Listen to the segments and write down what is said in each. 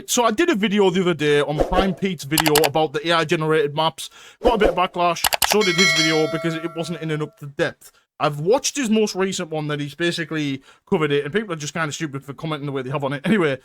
So I did a video the other day on Prime Pete's video about the AI generated maps. Got a bit of backlash. So did his video because it wasn't in enough depth. I've watched his most recent one that he's basically covered it, and people are just kind of stupid for commenting the way they have on it. Anyway,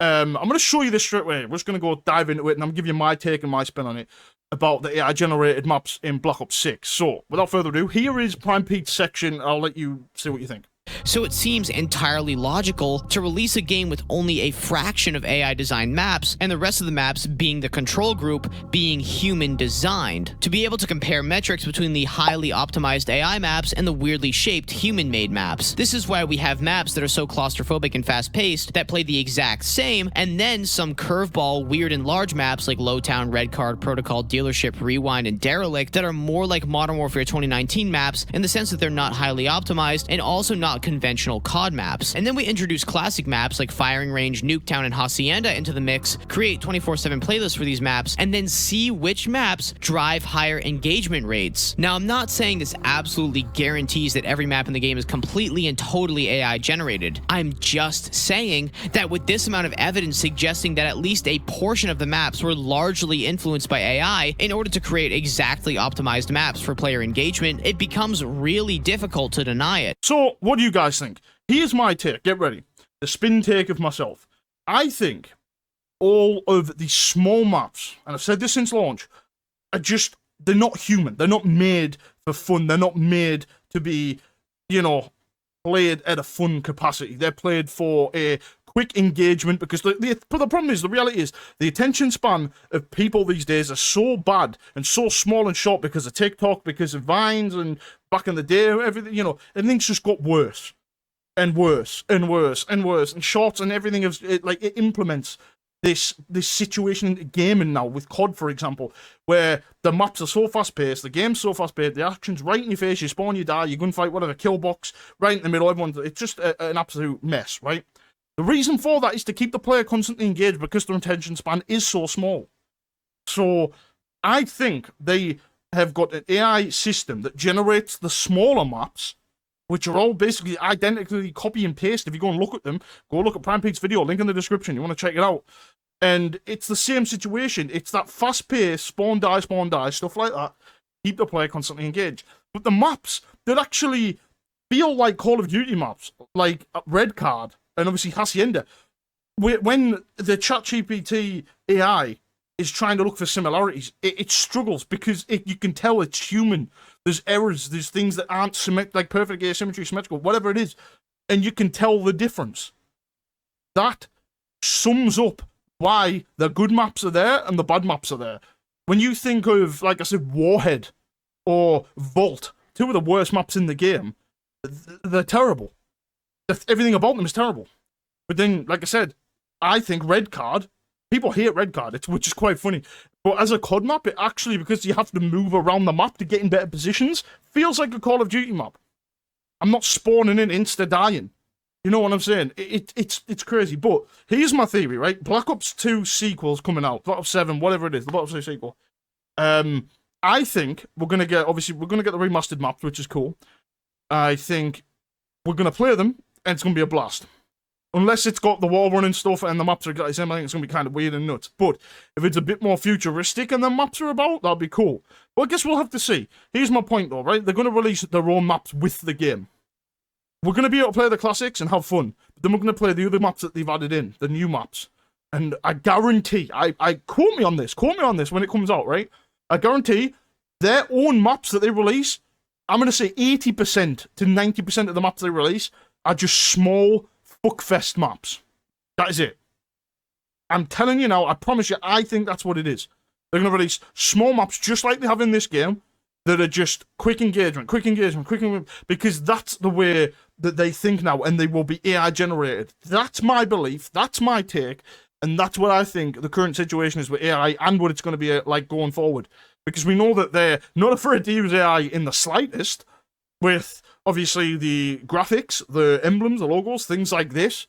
I'm going to show you this straight away. We're just going to go dive into it, and I'm going to give you my take and my spin on it about the AI generated maps in Black Ops 6. So, without further ado, here is Prime Pete's section. I'll let you see what you think. So it seems entirely logical to release a game with only a fraction of AI designed maps and the rest of the maps being the control group being human designed, to be able to compare metrics between the highly optimized AI maps and the weirdly shaped human made maps. This is why we have maps that are so claustrophobic and fast paced that play the exact same, and then some curveball weird and large maps like Lowtown, Red Card, Protocol, Dealership, Rewind, and Derelict that are more like Modern Warfare 2019 maps in the sense that they're not highly optimized and also not conventional COD maps. And then we introduce classic maps like Firing Range, Nuketown, and Hacienda into the mix, create 24/7 playlists for these maps, and then see which maps drive higher engagement rates. Now, I'm not saying this absolutely guarantees that every map in the game is completely and totally AI generated. I'm just saying that with this amount of evidence suggesting that at least a portion of the maps were largely influenced by AI in order to create exactly optimized maps for player engagement, it becomes really difficult to deny it. So, what do you guys think? Here's my take. Get ready. The spin take of myself. I think all of the small maps, and I've said this since launch, are just, they're not human. They're not made for fun. They're not made to be, you know, played at a fun capacity. They're played for a quick engagement because but the problem is, the reality is, the attention span of people these days are so bad and so small and short because of TikTok, because of Vines, and back in the day, everything, you know, everything's just got worse and worse and worse and worse, and shorts and everything is it implements this situation in gaming now with COD, for example, where the maps are so fast paced, the game's so fast paced, the action's right in your face, you spawn, you die, you gunfight, whatever, kill box, right in the middle, it's just an absolute mess, right? The reason for that is to keep the player constantly engaged because their attention span is so small. So I think they have got an AI system that generates the smaller maps, which are all basically identically copy and paste. If you go and look at them, go look at Prime Pete's video, link in the description, you want to check it out. And it's the same situation. It's that fast-paced, spawn, die, stuff like that. Keep the player constantly engaged. But the maps that actually feel like Call of Duty maps, like Red Card, and obviously Hacienda, when the ChatGPT AI is trying to look for similarities, it struggles because you can tell it's human. There's errors, there's things that aren't like perfect asymmetry, symmetrical, whatever it is, and you can tell the difference. That sums up why the good maps are there and the bad maps are there. When you think of, like I said, Warhead or Vault, two of the worst maps in the game, they're terrible. Everything about them is terrible. But then, like I said, I think Red Card, people hate Red Card, which is quite funny. But as a COD map, it actually, because you have to move around the map to get in better positions, feels like a Call of Duty map. I'm not spawning in insta-dying. You know what I'm saying? It's crazy. But here's my theory, right? Black Ops 2 sequel's coming out. Black Ops 7, whatever it is, the Black Ops 2 sequel. I think we're going to get, obviously, we're going to get the remastered maps, which is cool. I think we're going to play them, and it's going to be a blast. Unless it's got the wall running stuff and the maps are exactly the same, I think it's going to be kind of weird and nuts. But if it's a bit more futuristic and the maps are about, that'll be cool. But I guess we'll have to see. Here's my point though, right? They're going to release their own maps with the game. We're going to be able to play the classics and have fun. But then we're going to play the other maps that they've added in, the new maps. And I guarantee, I quote me on this when it comes out, right? I guarantee their own maps that they release, I'm going to say 80% to 90% of the maps they release are just small fuckfest maps. That is it. I'm telling you now, I promise you, I think that's what it is. They're going to release small maps just like they have in this game that are just quick engagement, because that's the way that they think now, and they will be AI generated. That's my belief, that's my take, and that's what I think the current situation is with AI and what it's going to be like going forward. Because we know that they're not afraid to use AI in the slightest, with obviously the graphics, the emblems, the logos, things like this,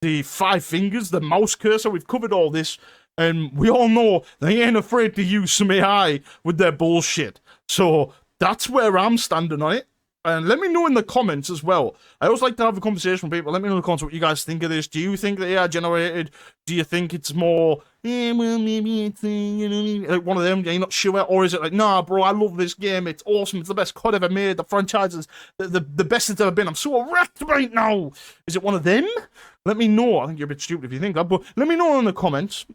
the 5 fingers, the mouse cursor. We've covered all this, and we all know they ain't afraid to use some AI with their bullshit. So that's where I'm standing on it. And let me know in the comments as well. I always like to have a conversation with people. Let me know in the comments what you guys think of this. Do you think that AI generated? Do you think it's more, well, maybe it's, like one of them, you're not sure? Or is it like, nah, bro, I love this game. It's awesome. It's the best COD ever made. The franchise is the best it's ever been. I'm so wrecked right now. Is it one of them? Let me know. I think you're a bit stupid if you think that, but let me know in the comments.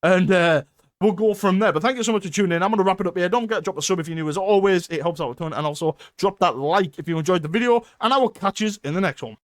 And, we'll go from there. But thank you so much for tuning in. I'm going to wrap it up here. Don't forget to drop a sub if you're new. As always, it helps out a ton. And also, drop that like if you enjoyed the video. And I will catch you in the next one.